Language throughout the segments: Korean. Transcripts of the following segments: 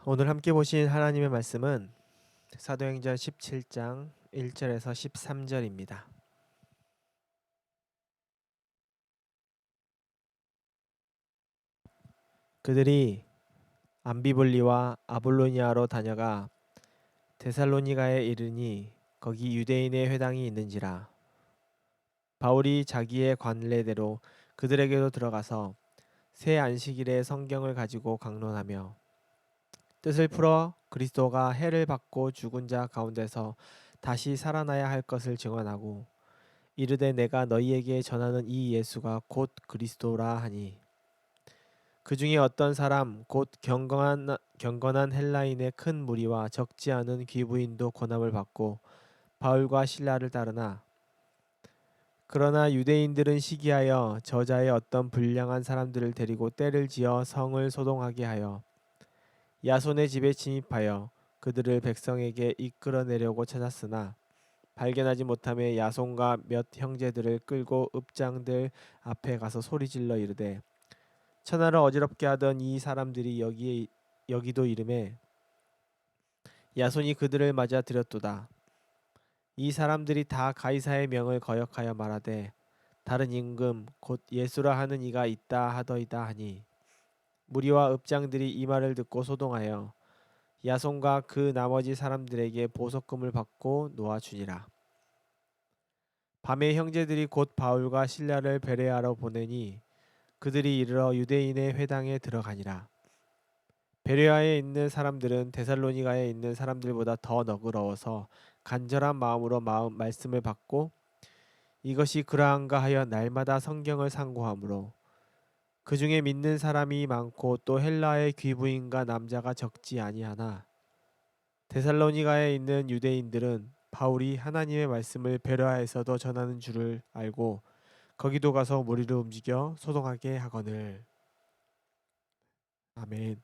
오늘 함께 보신 하나님의 말씀은 사도행전 17장 1절에서 13절입니다. 그들이 암비볼리와 아볼로니아로 다녀가 데살로니가에 이르니 거기 유대인의 회당이 있는지라. 바울이 자기의 관례대로 그들에게로 들어가서 새 안식일에 성경을 가지고 강론하며 뜻을 풀어 그리스도가 해를 받고 죽은 자 가운데서 다시 살아나야 할 것을 증언하고 이르되 내가 너희에게 전하는 이 예수가 곧 그리스도라 하니 그 중에 어떤 사람 곧 경건한 헬라인의 큰 무리와 적지 않은 귀부인도 권함을 받고 바울과 실라를 따르나 그러나 유대인들은 시기하여 저자의 어떤 불량한 사람들을 데리고 때를 지어 성을 소동하게 하여 야손의 집에 침입하여 그들을 백성에게 이끌어내려고 찾았으나 발견하지 못하며 야손과 몇 형제들을 끌고 읍장들 앞에 가서 소리질러 이르되 천하를 어지럽게 하던 이 사람들이 여기도 이름에 야손이 그들을 맞아 들였도다. 이 사람들이 다 가이사의 명을 거역하여 말하되 다른 임금 곧 예수라 하는 이가 있다 하더이다 하니 무리와 읍장들이 이 말을 듣고 소동하여 야손과 그 나머지 사람들에게 보석금을 받고 놓아주니라. 밤에 형제들이 곧 바울과 실라를 베레아로 보내니 그들이 이르러 유대인의 회당에 들어가니라. 베레아에 있는 사람들은 데살로니가에 있는 사람들보다 더 너그러워서 간절한 마음으로 말씀을 받고 이것이 그러한가 하여 날마다 성경을 상고하므로 그 중에 믿는 사람이 많고 또 헬라의 귀부인과 남자가 적지 아니하나 데살로니가에 있는 유대인들은 바울이 하나님의 말씀을 베레아에서도 전하는 줄을 알고 거기도 가서 무리를 움직여 소동하게 하거늘. 아멘.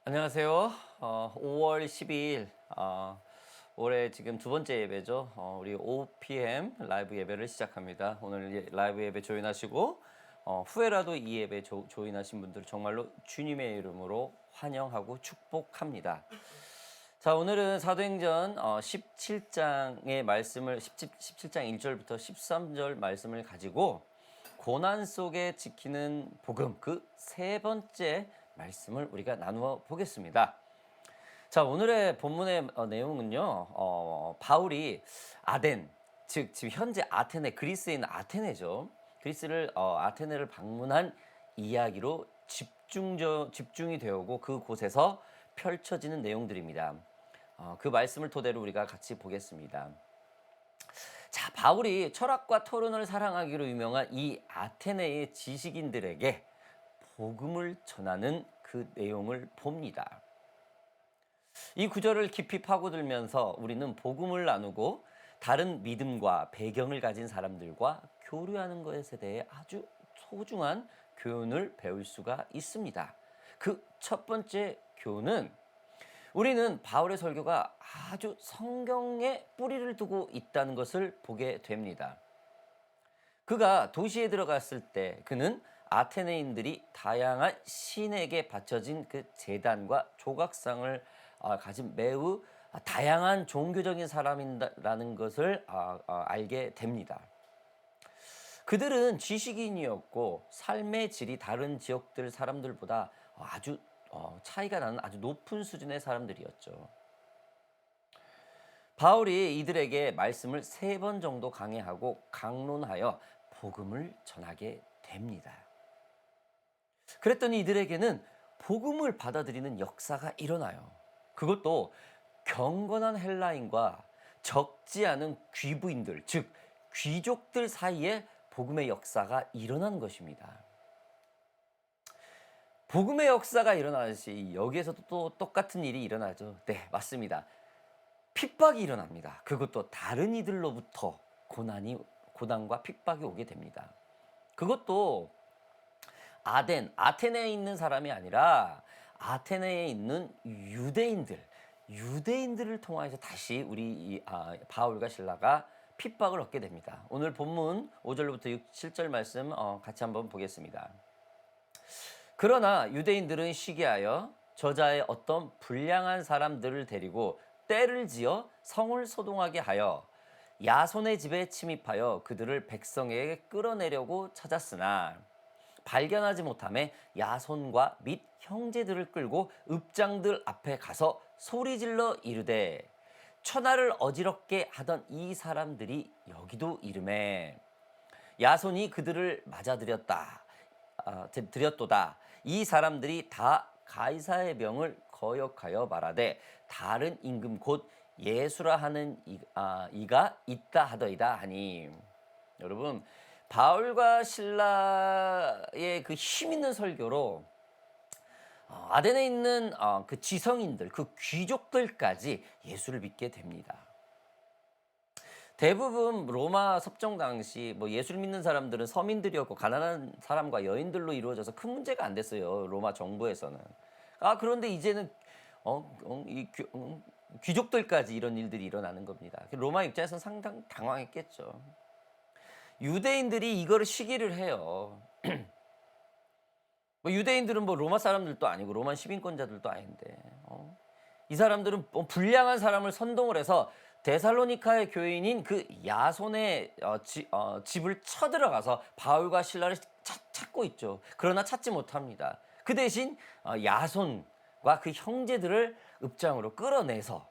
안녕하세요. 5월 12일 올해 지금 두 번째 예배죠. 우리 5 p.m. 라이브 예배를 시작합니다. 오늘 라이브 예배 조인하시고 후에라도 이 예배 조인하신 분들 정말로 주님의 이름으로 환영하고 축복합니다. 자, 오늘은 사도행전 17장의 말씀을 17장 1절부터 13절 말씀을 가지고 고난 속에 지키는 복음 그 세 번째 말씀을 우리가 나누어 보겠습니다. 자, 오늘의 본문의 내용은요. 바울이 아덴, 즉 지금 현재 아테네, 그리스에 있는 아테네죠. 아테네를 방문한 이야기로 집중이 되었고 그곳에서 펼쳐지는 내용들입니다. 그 말씀을 토대로 우리가 같이 보겠습니다. 자, 바울이 철학과 토론을 사랑하기로 유명한 이 아테네의 지식인들에게 복음을 전하는 그 내용을 봅니다. 이 구절을 깊이 파고들면서 우리는 복음을 나누고 다른 믿음과 배경을 가진 사람들과 교류하는 것에 대해 아주 소중한 교훈을 배울 수가 있습니다. 그 첫 번째 교훈은 우리는 바울의 설교가 아주 성경에 뿌리를 두고 있다는 것을 보게 됩니다. 그가 도시에 들어갔을 때 그는 아테네인들이 다양한 신에게 바쳐진 그 제단과 조각상을 가진 매우 다양한 종교적인 사람이라는 것을 알게 됩니다. 그들은 지식인이었고 삶의 질이 다른 지역들 사람들보다 아주 차이가 나는 아주 높은 수준의 사람들이었죠. 바울이 이들에게 말씀을 3번 정도 강해하고 강론하여 복음을 전하게 됩니다. 그랬더니 이들에게는 복음을 받아들이는 역사가 일어나요. 그것도 경건한 헬라인과 적지 않은 귀부인들, 즉 귀족들 사이에 복음의 역사가 일어난 것입니다. 복음의 역사가 일어나듯이 여기에서도 또 똑같은 일이 일어나죠. 네, 맞습니다. 핍박이 일어납니다. 그것도 다른 이들로부터 고난과 핍박이 오게 됩니다. 그것도 아테네에 있는 사람이 아니라 아테네에 있는 유대인들을 통해서 다시 바울과 실라가 핍박을 얻게 됩니다. 오늘 본문 5절부터 7절 말씀 같이 한번 보겠습니다. 그러나 유대인들은 시기하여 저자의 어떤 불량한 사람들을 데리고 떼를 지어 성을 소동하게 하여 야손의 집에 침입하여 그들을 백성에게 끌어내려고 찾았으나 발견하지 못함에 야손과 및 형제들을 끌고 읍장들 앞에 가서 소리질러 이르되 천하를 어지럽게 하던 이 사람들이 여기도 이르매 야손이 그들을 드렸도다. 이 사람들이 다 가이사의 명을 거역하여 말하되 다른 임금 곧 예수라 하는 이가 있다 하더이다 하니. 여러분, 바울과 실라의 그 힘 있는 설교로 아덴에 있는 그 지성인들, 그 귀족들까지 예수를 믿게 됩니다. 대부분 로마 섭정 당시 예수를 믿는 사람들은 서민들이었고 가난한 사람과 여인들로 이루어져서 큰 문제가 안 됐어요. 로마 정부에서는. 그런데 이제는 귀족들까지 이런 일들이 일어나는 겁니다. 로마 입장에서는 상당히 당황했겠죠. 유대인들이 이거를 시기를 해요. 유대인들은 로마 사람들도 아니고 로마 시민권자들도 아닌데 이 사람들은 불량한 사람을 선동을 해서 데살로니카의 교인인 그 야손의 집을 쳐들어가서 바울과 실라를 찾고 있죠. 그러나 찾지 못합니다. 그 대신 야손과 그 형제들을 읍장으로 끌어내서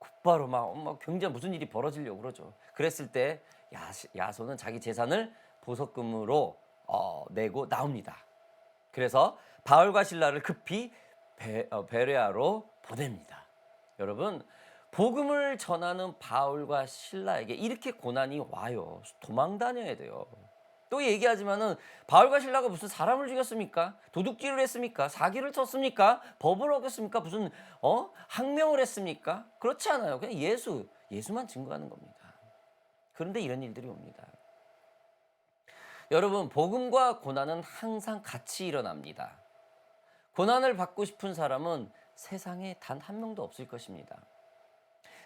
곧바로 막 굉장히 무슨 일이 벌어지려고 그러죠. 그랬을 때 야손은 자기 재산을 보석금으로 내고 나옵니다. 그래서 바울과 실라를 급히 베레아로 보냅니다. 여러분, 복음을 전하는 바울과 실라에게 이렇게 고난이 와요. 도망 다녀야 돼요. 또 얘기하지만은 바울과 실라가 무슨 사람을 죽였습니까? 도둑질을 했습니까? 사기를 쳤습니까? 법을 어겼습니까? 무슨 항명을 했습니까? 그렇지 않아요. 그냥 예수만 증거하는 겁니다. 그런데 이런 일들이 옵니다. 여러분, 복음과 고난은 항상 같이 일어납니다. 고난을 받고 싶은 사람은 세상에 단 한 명도 없을 것입니다.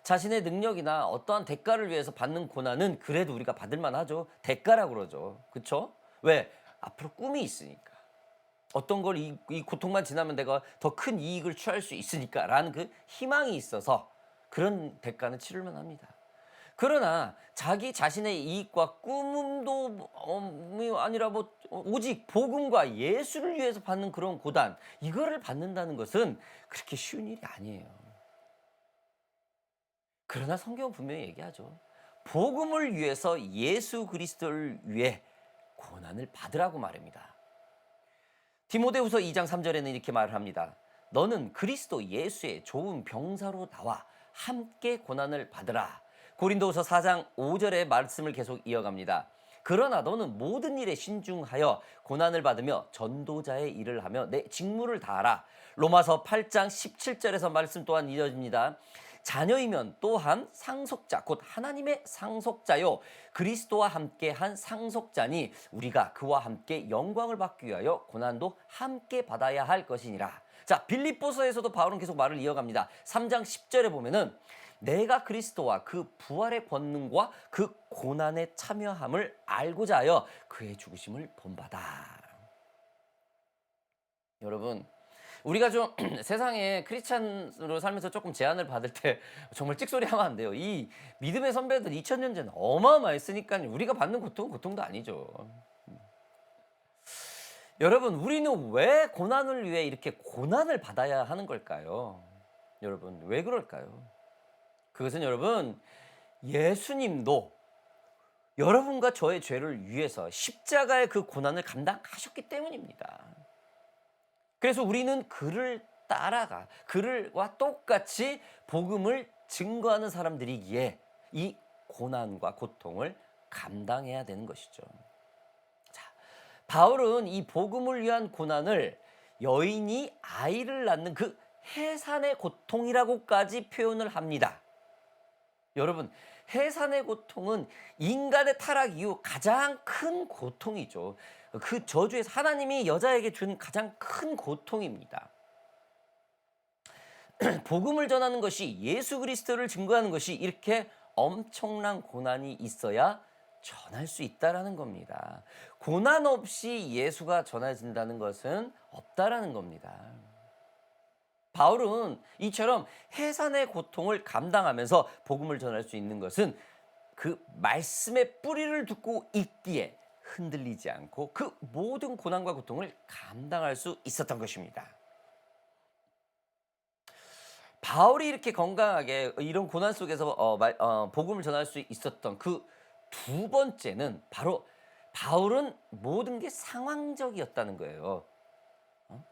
자신의 능력이나 어떠한 대가를 위해서 받는 고난은 그래도 우리가 받을 만하죠. 대가라고 그러죠. 그렇죠? 왜? 앞으로 꿈이 있으니까. 어떤 걸 이 고통만 지나면 내가 더 큰 이익을 취할 수 있으니까 라는 그 희망이 있어서 그런 대가는 치를만 합니다. 그러나 자기 자신의 이익과 꿈도 아니라 오직 복음과 예수를 위해서 받는 그런 고난, 이거를 받는다는 것은 그렇게 쉬운 일이 아니에요. 그러나 성경은 분명히 얘기하죠. 복음을 위해서 예수 그리스도를 위해 고난을 받으라고 말합니다. 디모데후서 2장 3절에는 이렇게 말을 합니다. 너는 그리스도 예수의 좋은 병사로 나와 함께 고난을 받으라. 고린도후서 4장 5절의 말씀을 계속 이어갑니다. 그러나 너는 모든 일에 신중하여 고난을 받으며 전도자의 일을 하며 내 직무를 다하라. 로마서 8장 17절에서 말씀 또한 이어집니다. 자녀이면 또한 상속자 곧 하나님의 상속자요 그리스도와 함께한 상속자니 우리가 그와 함께 영광을 받기 위하여 고난도 함께 받아야 할 것이니라. 자, 빌립보서에서도 바울은 계속 말을 이어갑니다. 3장 10절에 보면은 내가 그리스도와 그 부활의 권능과 그 고난에 참여함을 알고자 하여 그의 죽으심을 본받아. 여러분, 우리가 좀 세상에 크리스찬으로 살면서 조금 제한을 받을 때 정말 찍소리 하면 안 돼요. 이 믿음의 선배들 2000년 전에 어마어마했으니까 우리가 받는 고통은 고통도 아니죠. 여러분, 우리는 왜 고난을 위해 이렇게 고난을 받아야 하는 걸까요? 여러분, 왜 그럴까요? 그것은 여러분, 예수님도 여러분과 저의 죄를 위해서 십자가의 그 고난을 감당하셨기 때문입니다. 그래서 우리는 그를 따라가 그와 똑같이 복음을 증거하는 사람들이기에 이 고난과 고통을 감당해야 되는 것이죠. 자, 바울은 이 복음을 위한 고난을 여인이 아이를 낳는 그 해산의 고통이라고까지 표현을 합니다. 여러분, 해산의 고통은 인간의 타락 이후 가장 큰 고통이죠. 그 저주에서 하나님이 여자에게 준 가장 큰 고통입니다. 복음을 전하는 것이 예수 그리스도를 증거하는 것이 이렇게 엄청난 고난이 있어야 전할 수 있다라는 겁니다. 고난 없이 예수가 전해진다는 것은 없다라는 겁니다. 바울은 이처럼 해산의 고통을 감당하면서 복음을 전할 수 있는 것은 그 말씀의 뿌리를 두고 있기에 흔들리지 않고 그 모든 고난과 고통을 감당할 수 있었던 것입니다. 바울이 이렇게 건강하게 이런 고난 속에서 복음을 전할 수 있었던 그 두 번째는 바로 바울은 모든 게 상황적이었다는 거예요.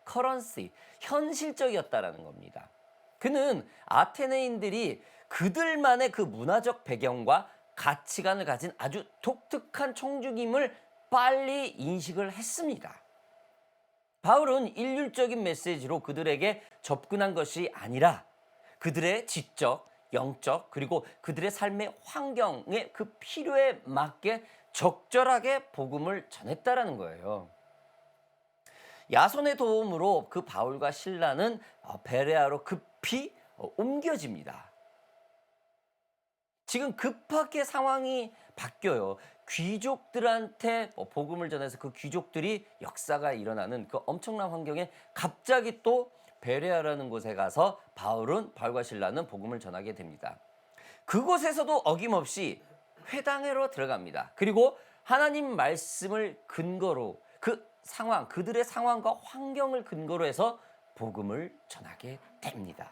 커런시, 현실적이었다라는 겁니다. 그는 아테네인들이 그들만의 그 문화적 배경과 가치관을 가진 아주 독특한 청중임을 빨리 인식을 했습니다. 바울은 일률적인 메시지로 그들에게 접근한 것이 아니라 그들의 지적, 영적, 그리고 그들의 삶의 환경의 그 필요에 맞게 적절하게 복음을 전했다라는 거예요. 야손의 도움으로 그 바울과 실라는 베레아로 급히 옮겨집니다. 지금 급하게 상황이 바뀌어요. 귀족들한테 복음을 전해서 그 귀족들이 역사가 일어나는 그 엄청난 환경에 갑자기 또 베레아라는 곳에 가서 바울과 실라는 복음을 전하게 됩니다. 그곳에서도 어김없이 회당으로 들어갑니다. 그리고 하나님 말씀을 근거로 그 상황, 그들의 상황과 환경을 근거로 해서 복음을 전하게 됩니다.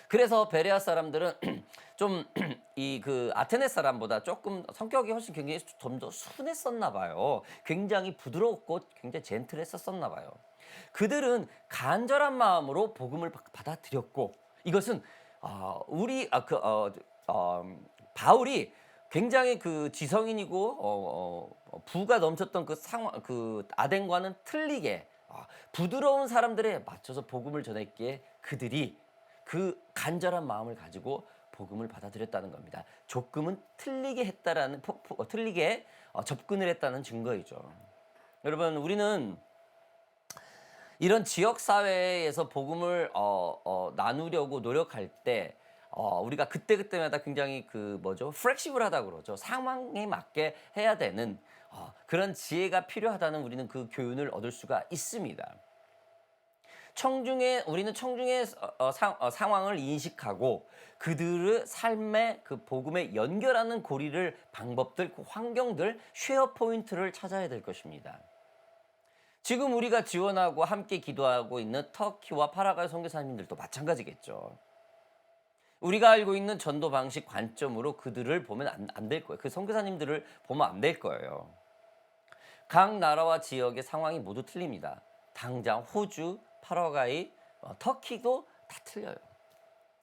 그래서 베레아 사람들은 좀 이 그 아테네 사람보다 조금 성격이 훨씬 굉장히 좀 더 순했었나 봐요. 굉장히 부드럽고 굉장히 젠틀했었나 봐요. 그들은 간절한 마음으로 복음을 받아들였고 이것은 바울이 굉장히 그 지성인이고 부가 넘쳤던 그 상황 그 아덴과는 틀리게 부드러운 사람들에 맞춰서 복음을 전했기에 그들이 그 간절한 마음을 가지고 복음을 받아들였다는 겁니다. 조금은 틀리게 했다라는 틀리게 접근을 했다는 증거이죠. 여러분, 우리는 이런 지역 사회에서 복음을 나누려고 노력할 때 우리가 그때그때마다 굉장히 플렉시블하다고 그러죠. 상황에 맞게 해야 되는 그런 지혜가 필요하다는 우리는 그 교훈을 얻을 수가 있습니다. 우리는 청중의 상황을 인식하고 그들의 삶의 그 복음에 연결하는 방법들, 그 환경들, 쉐어 포인트를 찾아야 될 것입니다. 지금 우리가 지원하고 함께 기도하고 있는 터키와 파라과이 선교사님들도 마찬가지겠죠. 우리가 알고 있는 전도 방식 관점으로 그들을 보면 안 될 거예요. 그 선교사님들을 보면 안 될 거예요. 각 나라와 지역의 상황이 모두 틀립니다. 당장 호주, 파라과이, 터키도 다 틀려요.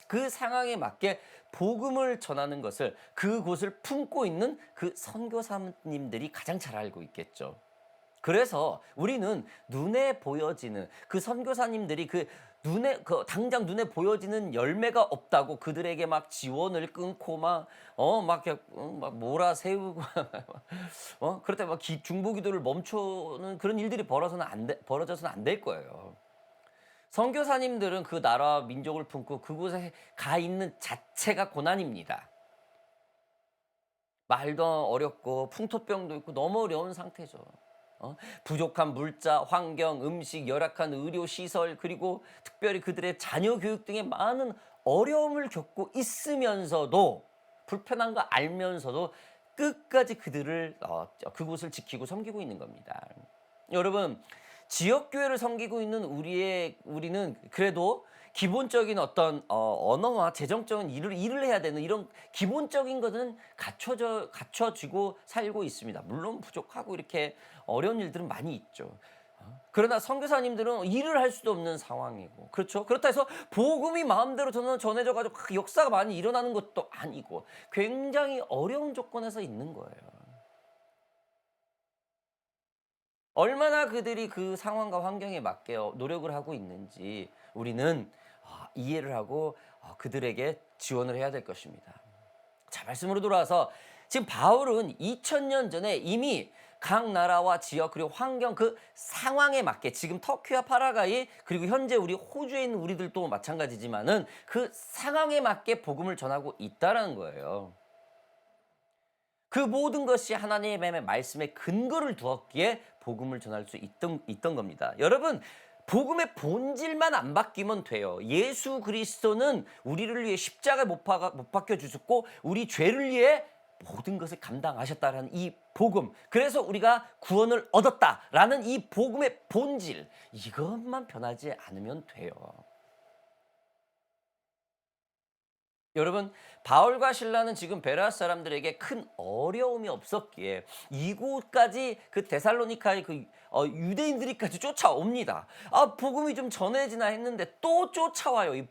그 상황에 맞게 복음을 전하는 것을 그곳을 품고 있는 그 선교사님들이 가장 잘 알고 있겠죠. 그래서 우리는 눈에 보여지는 그 선교사님들이 당장 눈에 보여지는 열매가 없다고 그들에게 막 지원을 끊고 막 몰아세우고 그럴 때 막 중보기도를 멈추는 그런 일들이 벌어져서는 안 될 거예요. 선교사님들은 그 나라와 민족을 품고 그곳에 가 있는 자체가 고난입니다. 말도 어렵고 풍토병도 있고 너무 어려운 상태죠. 부족한 물자, 환경, 음식, 열악한 의료 시설, 그리고 특별히 그들의 자녀 교육 등의 많은 어려움을 겪고 있으면서도 불편한 거 알면서도 끝까지 그곳을 지키고 섬기고 있는 겁니다. 여러분, 지역교회를 섬기고 있는 우리는 그래도 기본적인 어떤 언어와 재정적인 일을 해야 되는 이런 기본적인 것은 갖춰지고 살고 있습니다. 물론 부족하고 이렇게 어려운 일들은 많이 있죠. 그러나 선교사님들은 일을 할 수도 없는 상황이고, 그렇죠? 그렇다 해서 복음이 마음대로 전해져가지고 역사가 많이 일어나는 것도 아니고 굉장히 어려운 조건에서 있는 거예요. 얼마나 그들이 그 상황과 환경에 맞게 노력을 하고 있는지 우리는 이해를 하고 그들에게 지원을 해야 될 것입니다. 자, 말씀으로 돌아와서 지금 바울은 2000년 전에 이미 각 나라와 지역 그리고 환경 그 상황에 맞게 지금 터키와 파라과이 그리고 현재 우리 호주에 있는 우리들도 마찬가지지만은 그 상황에 맞게 복음을 전하고 있다라는 거예요. 그 모든 것이 하나님의 말씀에 근거를 두었기에 복음을 전할 수 있던 겁니다. 여러분, 복음의 본질만 안 바뀌면 돼요. 예수 그리스도는 우리를 위해 십자가에 못 박혀 주셨고 우리 죄를 위해 모든 것을 감당하셨다라는 이 복음. 그래서 우리가 구원을 얻었다라는 이 복음의 본질. 이것만 변하지 않으면 돼요. 여러분, 바울과 실라는 지금 베레아 사람들에게 큰 어려움이 없었기에 이곳까지 그 데살로니카의 그 유대인들이까지 쫓아옵니다. 아, 복음이 좀 전해지나 했는데 또 쫓아와요. 이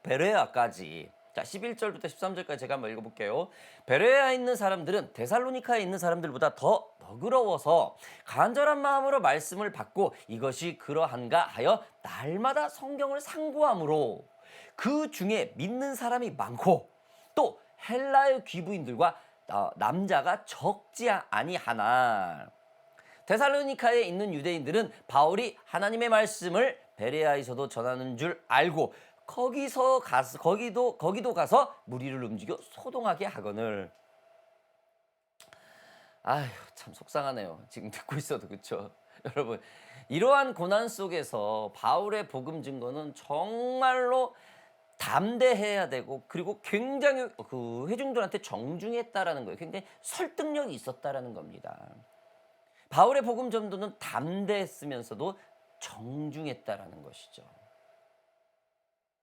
베레아까지. 자, 11절부터 13절까지 제가 한번 읽어볼게요. 베레아에 있는 사람들은 데살로니카에 있는 사람들보다 더 너그러워서 간절한 마음으로 말씀을 받고 이것이 그러한가 하여 날마다 성경을 상고함으로 그 중에 믿는 사람이 많고 또 헬라의 귀부인들과 남자가 적지 아니하나. 데살로니카에 있는 유대인들은 바울이 하나님의 말씀을 베레아에서도 전하는 줄 알고 거기도 가서 무리를 움직여 소동하게 하거늘. 아휴, 참 속상하네요. 지금 듣고 있어도. 그렇죠? 여러분, 이러한 고난 속에서 바울의 복음 증거는 정말로 담대해야 되고 그리고 굉장히 그 회중들한테 정중했다라는 거예요. 굉장히 설득력이 있었다라는 겁니다. 바울의 복음 전도는 담대했으면서도 정중했다라는 것이죠.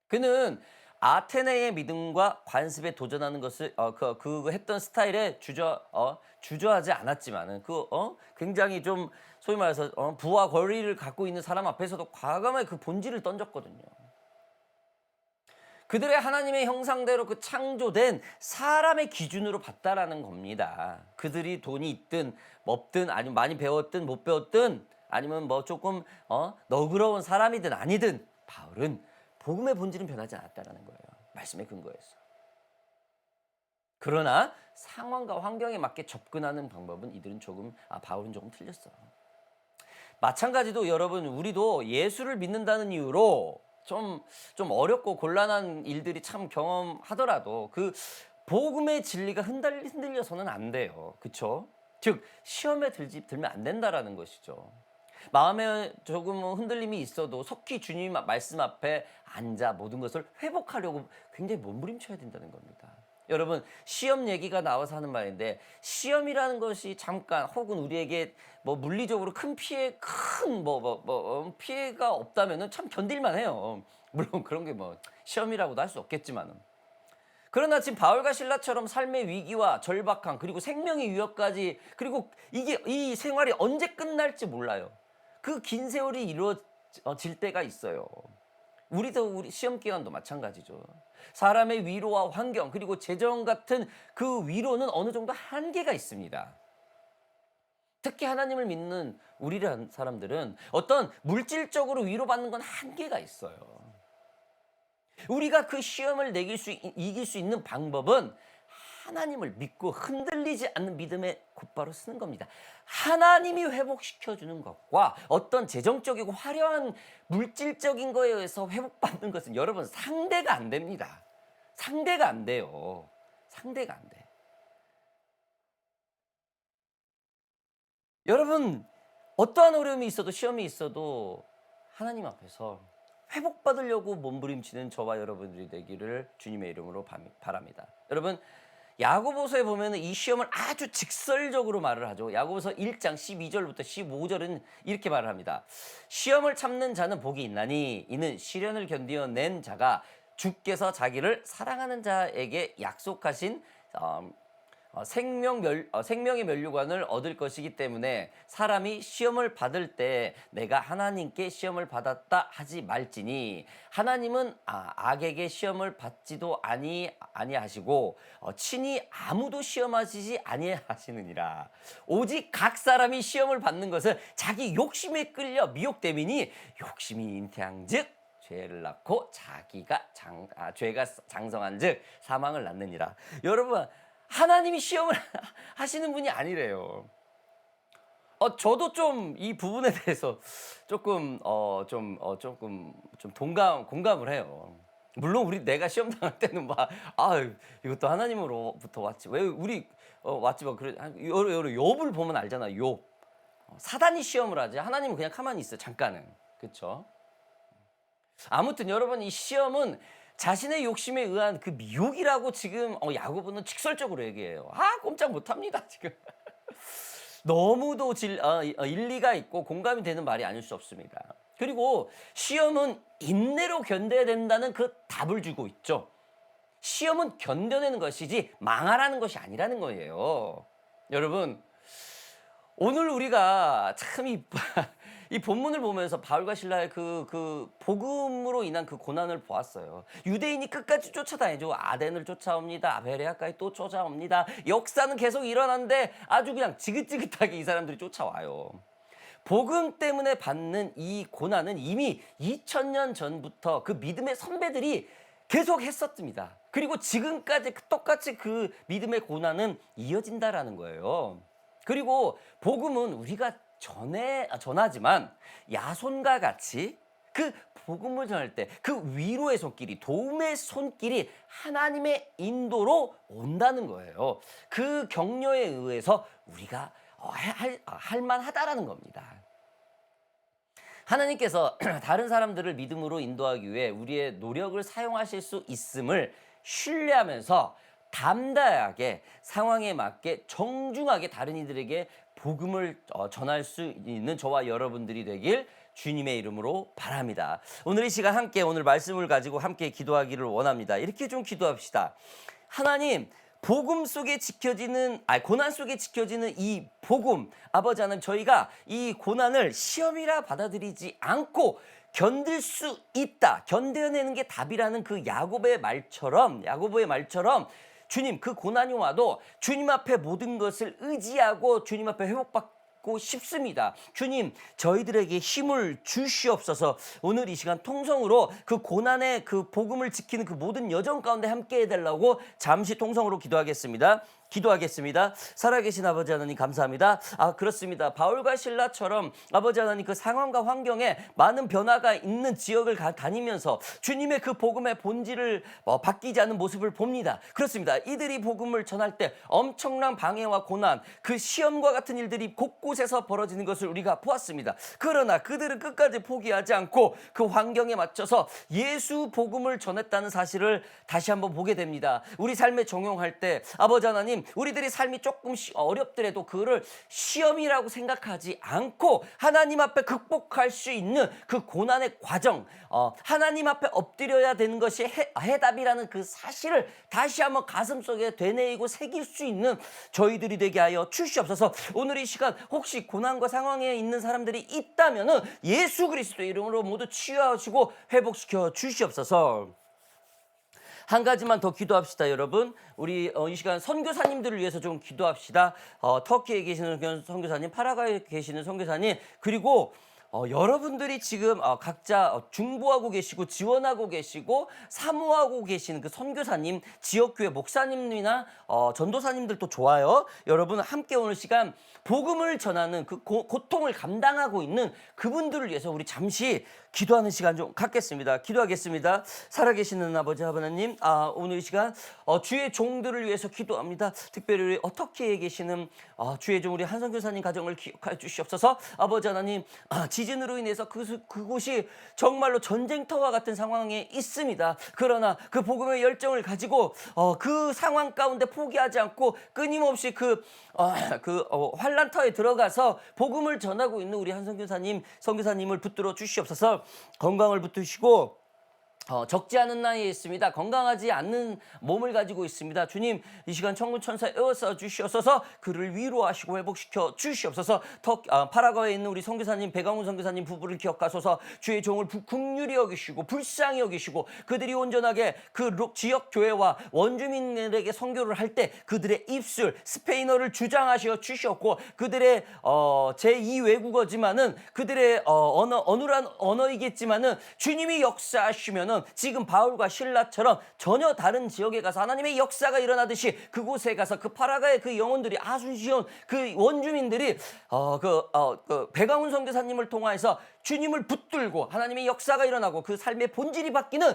그는 아테네의 믿음과 관습에 도전하는 것을 했던 스타일에 주저하지 않았지만은 굉장히 좀 소위 말해서 부와 권리를 갖고 있는 사람 앞에서도 과감하게 그 본질을 던졌거든요. 그들의 하나님의 형상대로 그 창조된 사람의 기준으로 봤다라는 겁니다. 그들이 돈이 있든 없든 아니면 많이 배웠든 못 배웠든 아니면 뭐 조금 너그러운 사람이든 아니든 바울은 복음의 본질은 변하지 않았다라는 거예요. 말씀에 근거해서. 그러나 상황과 환경에 맞게 접근하는 방법은 바울은 조금 틀렸어. 마찬가지로 여러분, 우리도 예수를 믿는다는 이유로 좀 어렵고 곤란한 일들이 참 경험하더라도 그 복음의 진리가 흔들려서는 안 돼요. 그렇죠? 즉 시험에 들면 안 된다라는 것이죠. 마음에 조금 흔들림이 있어도 속히 주님 말씀 앞에 앉아 모든 것을 회복하려고 굉장히 몸부림쳐야 된다는 겁니다. 여러분, 시험 얘기가 나와서 하는 말인데 시험이라는 것이 잠깐 혹은 우리에게 뭐 물리적으로 큰 피해가 없다면은 참 견딜만 해요. 물론 그런 게 뭐 시험이라고도 할 수 없겠지만은. 그러나 지금 바울과 실라처럼 삶의 위기와 절박함 그리고 생명의 위협까지 그리고 이 생활이 언제 끝날지 몰라요. 그 긴 세월이 이루어질 때가 있어요. 우리 시험 기간도 마찬가지죠. 사람의 위로와 환경 그리고 재정 같은 그 위로는 어느 정도 한계가 있습니다. 특히 하나님을 믿는 우리란 사람들은 어떤 물질적으로 위로받는 건 한계가 있어요. 우리가 그 시험을 이길 수 있는 방법은 하나님을 믿고 흔들리지 않는 믿음에 곧바로 쓰는 겁니다. 하나님이 회복시켜주는 것과 어떤 재정적이고 화려한 물질적인 거에 의해서 회복받는 것은 여러분 상대가 안 됩니다. 상대가 안 돼요. 상대가 안 돼. 여러분, 어떠한 어려움이 있어도 시험이 있어도 하나님 앞에서 회복받으려고 몸부림치는 저와 여러분들이 되기를 주님의 이름으로 바랍니다. 여러분, 야고보서에 보면 이 시험을 아주 직설적으로 말을 하죠. 야고보서 1장 12절부터 15절은 이렇게 말을 합니다. 시험을 참는 자는 복이 있나니 이는 시련을 견디어낸 자가 주께서 자기를 사랑하는 자에게 약속하신 생명의 면류관을 얻을 것이기 때문에 사람이 시험을 받을 때 내가 하나님께 시험을 받았다 하지 말지니 하나님은 악에게 시험을 받지도 아니하시고 친히 아무도 시험하시지 아니하시느니라. 오직 각 사람이 시험을 받는 것은 자기 욕심에 끌려 미혹됨이니 욕심이 잉태한즉 죄를 낳고 죄가 장성한즉 사망을 낳느니라. 여러분, 하나님이 시험을 하시는 분이 아니래요. 저도 좀 이 부분에 대해서 조금 조금 공감을 해요. 물론 내가 시험 당할 때는 막 이것도 하나님으로부터 왔지. 왜 우리 왔지 막 그래. 여러 욥을 보면 알잖아. 욥. 사단이 시험을 하지. 하나님은 그냥 가만히 있어요. 잠깐은. 그렇죠? 아무튼 여러분, 이 시험은 자신의 욕심에 의한 그 미혹이라고 지금 야고보는 직설적으로 얘기해요. 꼼짝 못 합니다, 지금. 너무도 일리가 있고 공감이 되는 말이 아닐 수 없습니다. 그리고 시험은 인내로 견뎌야 된다는 그 답을 주고 있죠. 시험은 견뎌내는 것이지 망하라는 것이 아니라는 거예요. 여러분, 오늘 우리가 참 이 본문을 보면서 바울과 신라의 그 복음으로 인한 그 고난을 보았어요. 유대인이 끝까지 쫓아다니죠. 아덴을 쫓아옵니다. 베레아까지 또 쫓아옵니다. 역사는 계속 일어나는데 아주 그냥 지긋지긋하게 이 사람들이 쫓아와요. 복음 때문에 받는 이 고난은 이미 2000년 전부터 그 믿음의 선배들이 계속 했었습니다. 그리고 지금까지 똑같이 그 믿음의 고난은 이어진다라는 거예요. 그리고 복음은 우리가 전하지만 야손과 같이 그 복음을 전할 때 그 위로의 손길이, 도움의 손길이 하나님의 인도로 온다는 거예요. 그 격려에 의해서 우리가 할 만하다라는 겁니다. 하나님께서 다른 사람들을 믿음으로 인도하기 위해 우리의 노력을 사용하실 수 있음을 신뢰하면서 담대하게 상황에 맞게 정중하게 다른 이들에게 복음을 전할 수 있는 저와 여러분들이 되길 주님의 이름으로 바랍니다. 오늘 이 시간 함께 오늘 말씀을 가지고 함께 기도하기를 원합니다. 이렇게 좀 기도합시다. 하나님, 복음 속에 지켜지는 고난 속에 지켜지는 이 복음, 아버지 하나님, 저희가 이 고난을 시험이라 받아들이지 않고 견딜 수 있다, 견뎌내는 게 답이라는 그 야고보의 말처럼 주님, 그 고난이 와도 주님 앞에 모든 것을 의지하고 주님 앞에 회복받고 싶습니다. 주님, 저희들에게 힘을 주시옵소서. 오늘 이 시간 통성으로 그 고난의 그 복음을 지키는 그 모든 여정 가운데 함께 해달라고 잠시 통성으로 기도하겠습니다. 살아계신 아버지 하나님, 감사합니다. 그렇습니다. 바울과 실라처럼 아버지 하나님, 그 상황과 환경에 많은 변화가 있는 지역을 다니면서 주님의 그 복음의 본질을 바뀌지 않는 모습을 봅니다. 그렇습니다. 이들이 복음을 전할 때 엄청난 방해와 고난, 그 시험과 같은 일들이 곳곳에서 벌어지는 것을 우리가 보았습니다. 그러나 그들은 끝까지 포기하지 않고 그 환경에 맞춰서 예수 복음을 전했다는 사실을 다시 한번 보게 됩니다. 우리 삶에 적용할 때 아버지 하나님, 우리들의 삶이 조금 어렵더라도 그거를 시험이라고 생각하지 않고 하나님 앞에 극복할 수 있는 그 고난의 과정, 하나님 앞에 엎드려야 되는 것이 해답이라는 그 사실을 다시 한번 가슴속에 되뇌이고 새길 수 있는 저희들이 되게 하여 주시옵소서. 오늘 이 시간 혹시 고난과 상황에 있는 사람들이 있다면은 예수 그리스도의 이름으로 모두 치유하시고 회복시켜 주시옵소서. 한 가지만 더 기도합시다, 여러분. 우리 이 시간 선교사님들을 위해서 좀 기도합시다. 터키에 계시는 선교사님, 파라과이에 계시는 선교사님, 그리고 여러분들이 지금 각자 중보하고 계시고 지원하고 계시고 사모하고 계시는 그 선교사님, 지역교회 목사님이나 전도사님들도 좋아요. 여러분 함께 오늘 시간 복음을 전하는 그 고통을 감당하고 있는 그분들을 위해서 우리 잠시 기도하는 시간 좀 갖겠습니다. 기도하겠습니다. 살아계시는 아버지 하나님, 오늘 이 시간 주의 종들을 위해서 기도합니다. 특별히 우리 터키에 계시는 주의 종 우리 한선교사님 가정을 기억하여 주시옵소서. 아버지 하나님, 지진으로 인해서 그곳이 정말로 전쟁터와 같은 상황에 있습니다. 그러나 그 복음의 열정을 가지고 그 상황 가운데 포기하지 않고 끊임없이 그 환란터에 들어가서 복음을 전하고 있는 우리 한선교사님, 선교사님을 붙들어 주시옵소서. 건강을 붙드시고 적지 않은 나이에 있습니다. 건강하지 않는 몸을 가지고 있습니다. 주님, 이 시간 천군 천사 에워싸 주시옵소서. 그를 위로하시고 회복시켜 주시옵소서. 파라과이에 있는 우리 선교사님, 백광훈 선교사님 부부를 기억하소서. 주의 종을 긍휼히 여기시고 불쌍히 여기시고 그들이 온전하게 그 지역 교회와 원주민들에게 선교를 할 때 그들의 입술 스페인어를 주장하시어 주시옵고, 그들의 제2 외국어지만은 그들의 어눌한 언어이겠지만은 주님이 역사하시면은 것처럼 지금 바울과 신라처럼 전혀 다른 지역에 가서 하나님의 역사가 일어나듯이 그곳에 가서 그 파라가의 그 영혼들이 아순시온 그 원주민들이 배강훈 선교사님을 통하여서 주님을 붙들고 하나님의 역사가 일어나고 그 삶의 본질이 바뀌는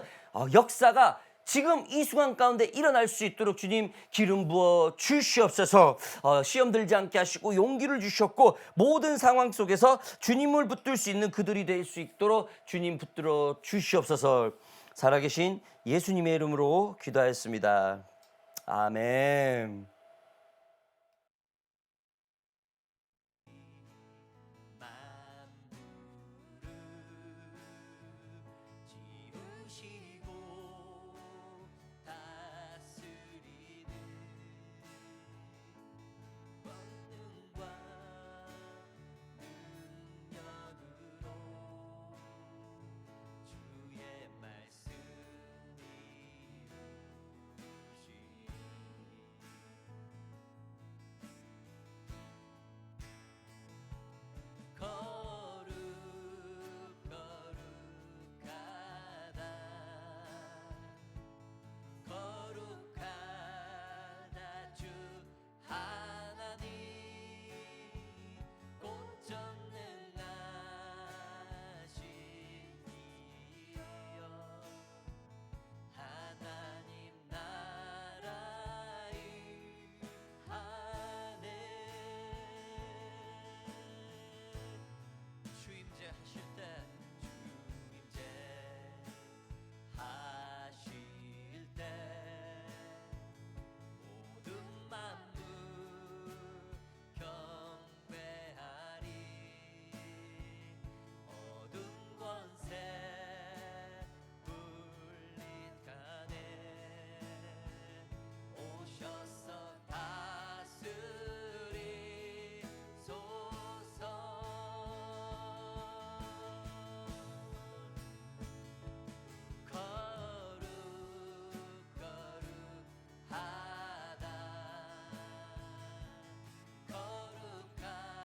역사가 지금 이 순간 가운데 일어날 수 있도록 주님 기름 부어 주시옵소서. 시험 들지 않게 하시고 용기를 주셨고 모든 상황 속에서 주님을 붙들 수 있는 그들이 될 수 있도록 주님 붙들어 주시옵소서. 살아계신 예수님의 이름으로 기도하였습니다. 아멘.